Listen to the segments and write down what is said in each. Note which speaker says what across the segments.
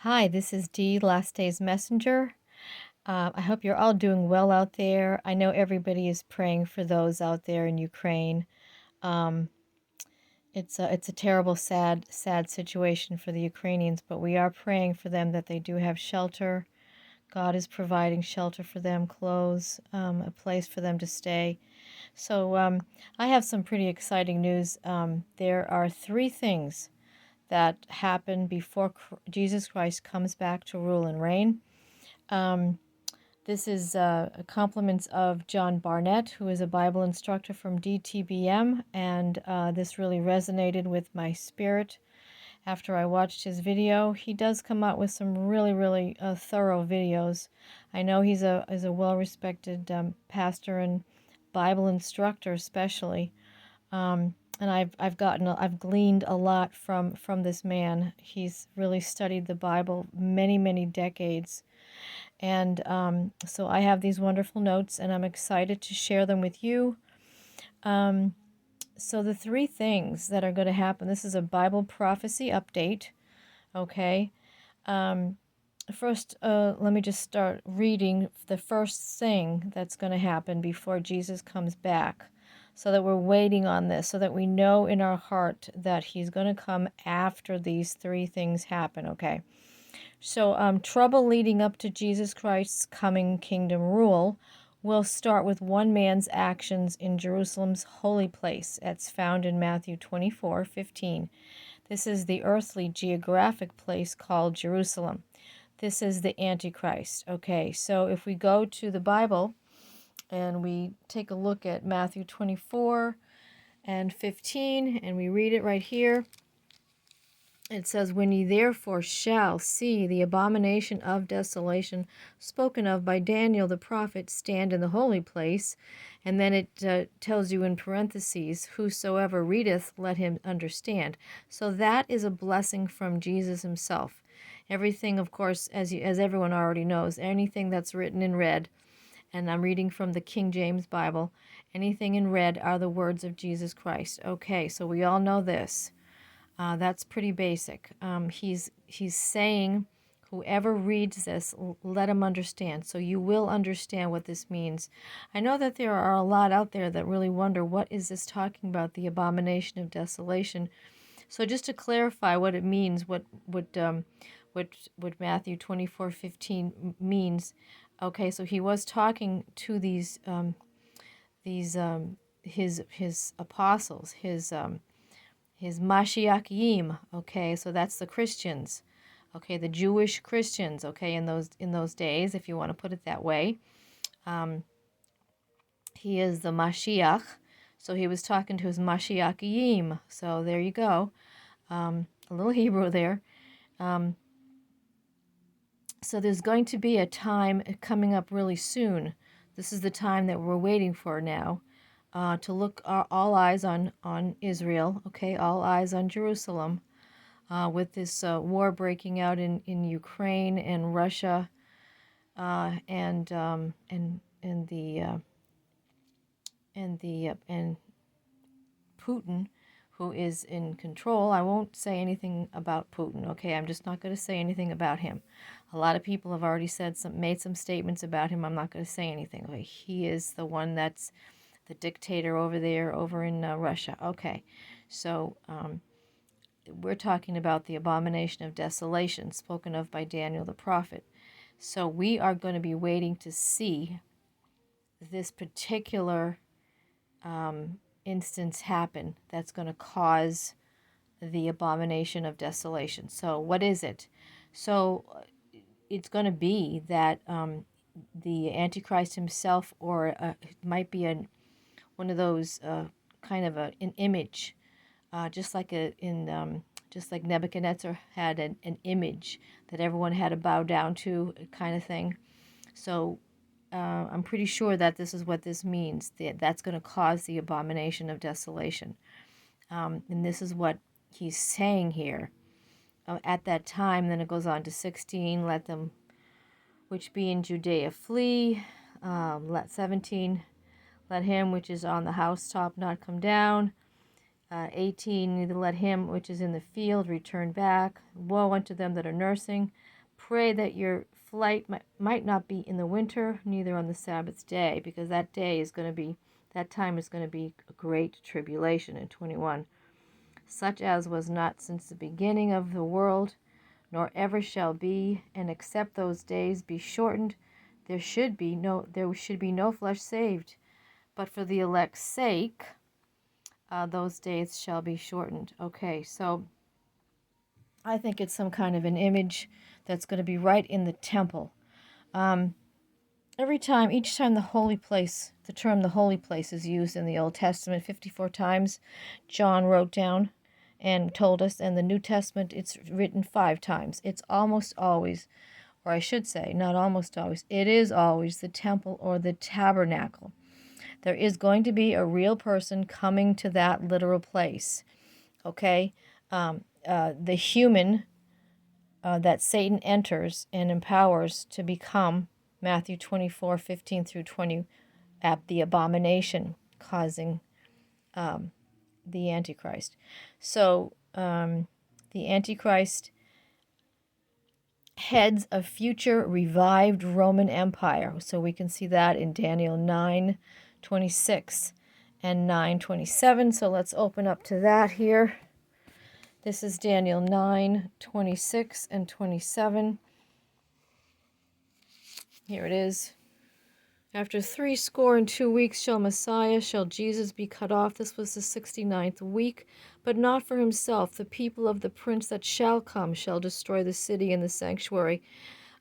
Speaker 1: Hi, this is Dee, Last Day's Messenger. I hope you're all doing well out there. I know everybody is praying for those out there in Ukraine. Um, it's a terrible, sad situation for the Ukrainians, but we are praying for them that they do have shelter. God is providing shelter for them, clothes, a place for them to stay. So I have some pretty exciting news. There are three things that happen before Jesus Christ comes back to rule and reign. Um, this is compliments of John Barnett, who is a Bible instructor from DTBM, and this really resonated with my spirit after I watched his video. He does come out with some really thorough videos. I know he's a well-respected pastor and Bible instructor, especially. And I've gleaned a lot from this man. He's really studied the Bible many decades, and so I have these wonderful notes, and I'm excited to share them with you. So the three things that are going to happen. This is a Bible prophecy update. Okay. First, let me just start reading the first thing that's going to happen before Jesus comes back, so that we're waiting on this, so that we know in our heart that he's going to come after these three things happen, okay? So trouble leading up to Jesus Christ's coming kingdom rule will start with one man's actions in Jerusalem's holy place. It's found in Matthew 24:15. This is the earthly geographic place called Jerusalem. This is the Antichrist. Okay, so if we go to the Bible and we take a look at Matthew 24:15, and we read it right here, it says, "When ye therefore shall see the abomination of desolation spoken of by Daniel the prophet stand in the holy place," and then it tells you in parentheses, "Whosoever readeth, let him understand." So that is a blessing from Jesus himself. Everything, of course, as everyone already knows, anything that's written in red, and I'm reading from the King James Bible, anything in red are the words of Jesus Christ. Okay, so we all know this. That's pretty basic. He's saying, whoever reads this, let him understand. So you will understand what this means. I know that there are a lot out there that really wonder, what is this talking about, the abomination of desolation? So just to clarify what it means, what Matthew 24:15 means. Okay, so he was talking to these his apostles, his Mashiachim, okay, so that's the Christians, okay, the Jewish Christians, okay, in those days, if you want to put it that way. He is the Mashiach, so he was talking to his Mashiachim. So there you go, a little Hebrew there. So there's going to be a time coming up really soon. This is the time that we're waiting for now. To look all eyes on Israel, okay, all eyes on Jerusalem, with this war breaking out in Ukraine and Russia, and Putin, who is in control. I won't say anything about Putin, okay? I'm just not going to say anything about him. A lot of people have already made some statements about him. I'm not going to say anything. Okay? He is the one that's the dictator over there, over in Russia. Okay, so we're talking about the abomination of desolation spoken of by Daniel the prophet. So we are going to be waiting to see this particular instance happen that's going to cause the abomination of desolation. So what is it? So it's going to be that the Antichrist himself, or it might be one of those kind of an image, just like just like Nebuchadnezzar had an image that everyone had to bow down to, kind of thing. So I'm pretty sure that this is what this means. That's going to cause the abomination of desolation. And this is what he's saying here. At that time, then it goes on to 16, let them which be in Judea flee. Let 17, let him which is on the housetop not come down. 18, neither let him which is in the field return back. Woe unto them that are nursing. Pray that your flight might not be in the winter, neither on the Sabbath day, because that day is going to be, that time is going to be a great tribulation in 21, such as was not since the beginning of the world, nor ever shall be, and except those days be shortened, there should be no flesh saved. But for the elect's sake, those days shall be shortened. Okay, so I think it's some kind of an image that's going to be right in the temple. Each time the term the holy place is used in the Old Testament, 54 times, John wrote down and told us, and the New Testament, it's written 5 times. It's almost always, or I should say, not almost always, it is always the temple or the tabernacle. There is going to be a real person coming to that literal place, okay? The human that Satan enters and empowers to become, Matthew 24:15 through 20, at the abomination, causing the Antichrist. So the Antichrist heads a future revived Roman Empire. So we can see that in Daniel 9:26 and 9:27. So let's open up to that here. This is Daniel 9:26 and 27. Here it is. After 62 weeks shall Jesus be cut off. This was the 69th week, but not for himself. The people of the prince that shall come shall destroy the city and the sanctuary,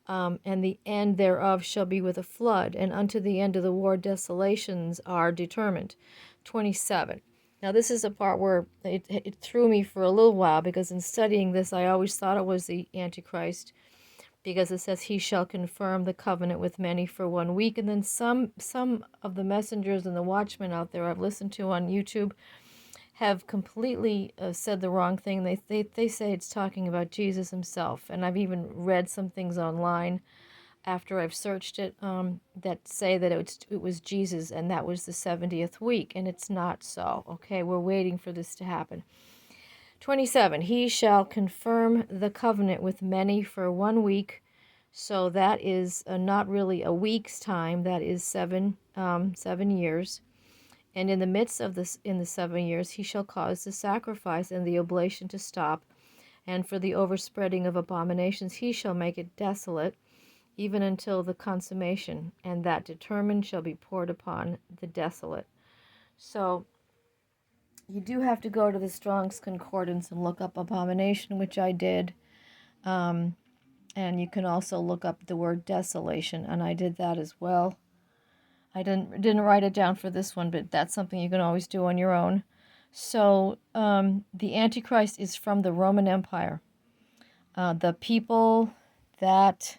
Speaker 1: and the end thereof shall be with a flood, and unto the end of the war desolations are determined. 27. Now this is a part where it threw me for a little while, because in studying this I always thought it was the Antichrist, because it says he shall confirm the covenant with many for 1 week. And then some of the messengers and the watchmen out there I've listened to on YouTube have completely said the wrong thing. They say it's talking about Jesus himself. And I've even read some things online after I've searched it that say that it was Jesus and that was the 70th week. And it's not so. Okay, we're waiting for this to happen. 27, he shall confirm the covenant with many for 1 week. So that is not really a week's time. That is 7 years. And in the midst of this, in the 7 years, he shall cause the sacrifice and the oblation to stop. And for the overspreading of abominations, he shall make it desolate, even until the consummation. And that determined shall be poured upon the desolate. So you do have to go to the Strong's Concordance and look up abomination, which I did. And you can also look up the word desolation, and I did that as well. I didn't write it down for this one, but that's something you can always do on your own. So the Antichrist is from the Roman Empire. The people that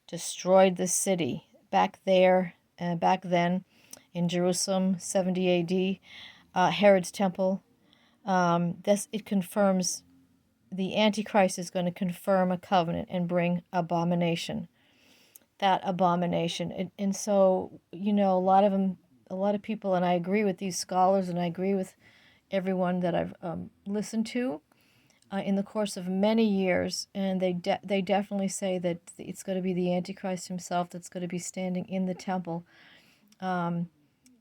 Speaker 1: destroyed the city back then in Jerusalem, 70 A.D., Herod's temple. It confirms the Antichrist is going to confirm a covenant and bring abomination. That abomination, and so a lot of people, and I agree with these scholars, and I agree with everyone that I've listened to in the course of many years, and they definitely say that it's going to be the Antichrist himself that's going to be standing in the temple.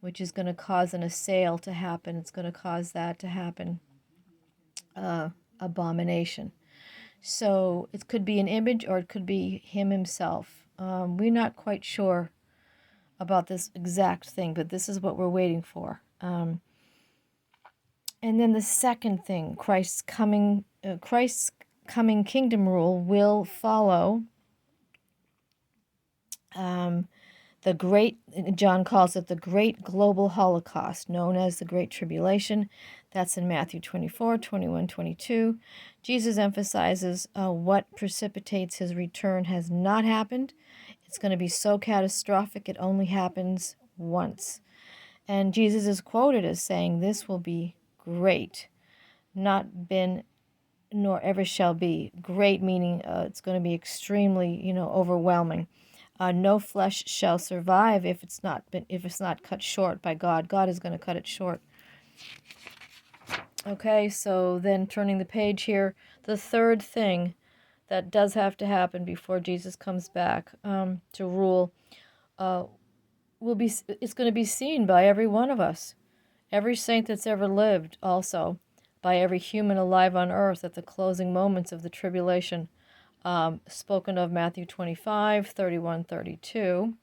Speaker 1: Which is going to cause an assail to happen. It's going to cause that to happen. Abomination. So it could be an image or it could be him himself. We're not quite sure about this exact thing, but this is what we're waiting for. And then the second thing, Christ's coming kingdom rule will follow the great, John calls it the great global Holocaust, known as the Great Tribulation. That's in Matthew 24, 21, 22. Jesus emphasizes what precipitates his return has not happened. It's going to be so catastrophic it only happens once. And Jesus is quoted as saying, "This will be great, not been nor ever shall be." Great meaning it's going to be extremely, overwhelming. No flesh shall survive if it's not cut short by God. God is going to cut it short. Okay, so then turning the page here, the third thing that does have to happen before Jesus comes back to rule uh, it's going to be seen by every one of us, every saint that's ever lived, also by every human alive on earth at the closing moments of the tribulation, spoken of Matthew 25, 31, 32.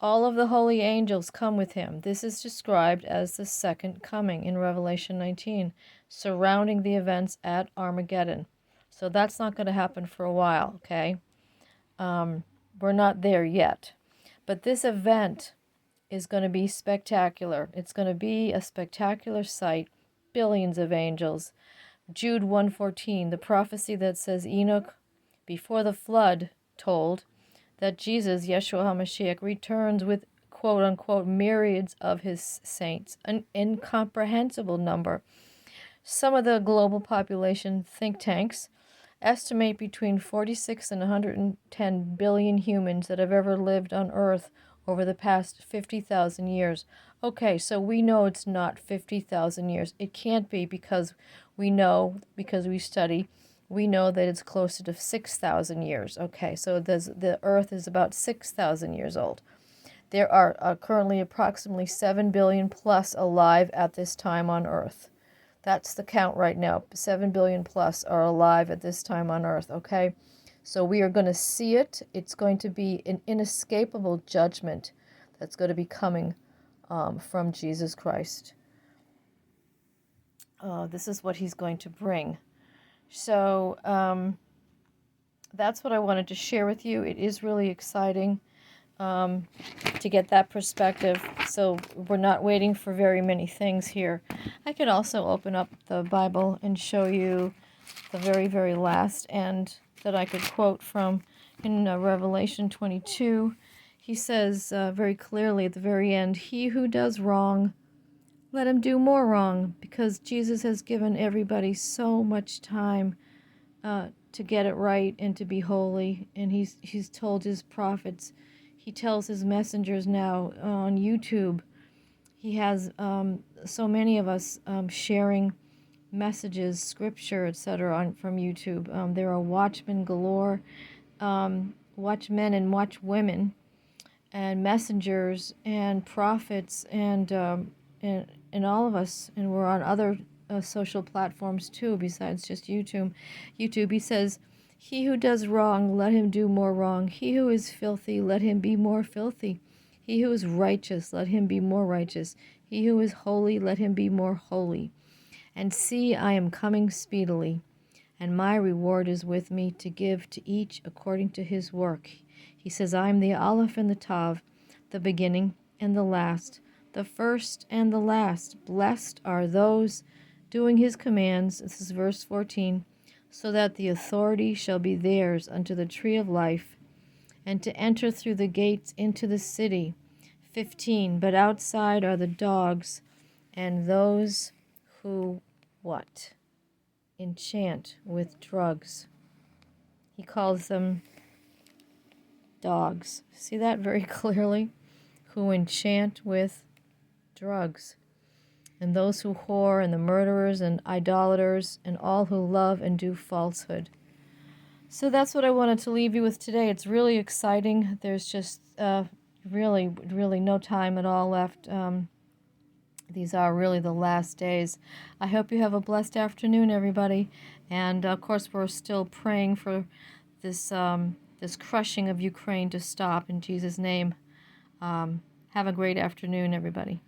Speaker 1: All of the holy angels come with him. This is described as the second coming in Revelation 19, surrounding the events at Armageddon. So that's not going to happen for a while, okay? We're not there yet. But this event is going to be spectacular. It's going to be a spectacular sight. Billions of angels. Jude 1:14, the prophecy that says Enoch, before the flood, told that Jesus, Yeshua HaMashiach, returns with quote-unquote myriads of his saints, an incomprehensible number. Some of the global population think tanks estimate between 46 and 110 billion humans that have ever lived on Earth over the past 50,000 years. Okay, so we know it's not 50,000 years. It can't be because we know, because we study, we know that it's closer to 6,000 years. Okay, so the Earth is about 6,000 years old. There are currently approximately 7 billion plus alive at this time on Earth. That's the count right now. 7 billion plus are alive at this time on Earth, okay? So we are going to see it. It's going to be an inescapable judgment that's going to be coming from Jesus Christ. This is what he's going to bring. So that's what I wanted to share with you. It is really exciting to get that perspective. So we're not waiting for very many things here. I could also open up the Bible and show you the very, very last end that I could quote from in Revelation 22. He says very clearly at the very end, "He who does wrong, let him do more wrong," because Jesus has given everybody so much time to get it right and to be holy. And he's told his prophets, he tells his messengers now on YouTube. He has so many of us sharing messages, scripture, etc. from YouTube. There are watchmen galore, watchmen and watchwomen, and messengers and prophets, and all of us, and we're on other social platforms too, besides just YouTube. He says, "He who does wrong, let him do more wrong. He who is filthy, let him be more filthy. He who is righteous, let him be more righteous. He who is holy, let him be more holy. And see, I am coming speedily, and my reward is with me to give to each according to his work." He says, "I am the Aleph and the Tav, the beginning and the last, the first and the last. Blessed are those doing his commands," this is verse 14, "so that the authority shall be theirs unto the tree of life, and to enter through the gates into the city." 15, "But outside are the dogs, and those who," what? "Enchant with drugs." He calls them dogs. See that very clearly? "Who enchant with drugs. And those who whore, and the murderers, and idolaters, and all who love and do falsehood." So that's what I wanted to leave you with today. It's really exciting. There's just really, really no time at all left. These are really the last days. I hope you have a blessed afternoon, everybody. And of course, we're still praying for this this crushing of Ukraine to stop in Jesus' name. Have a great afternoon, everybody.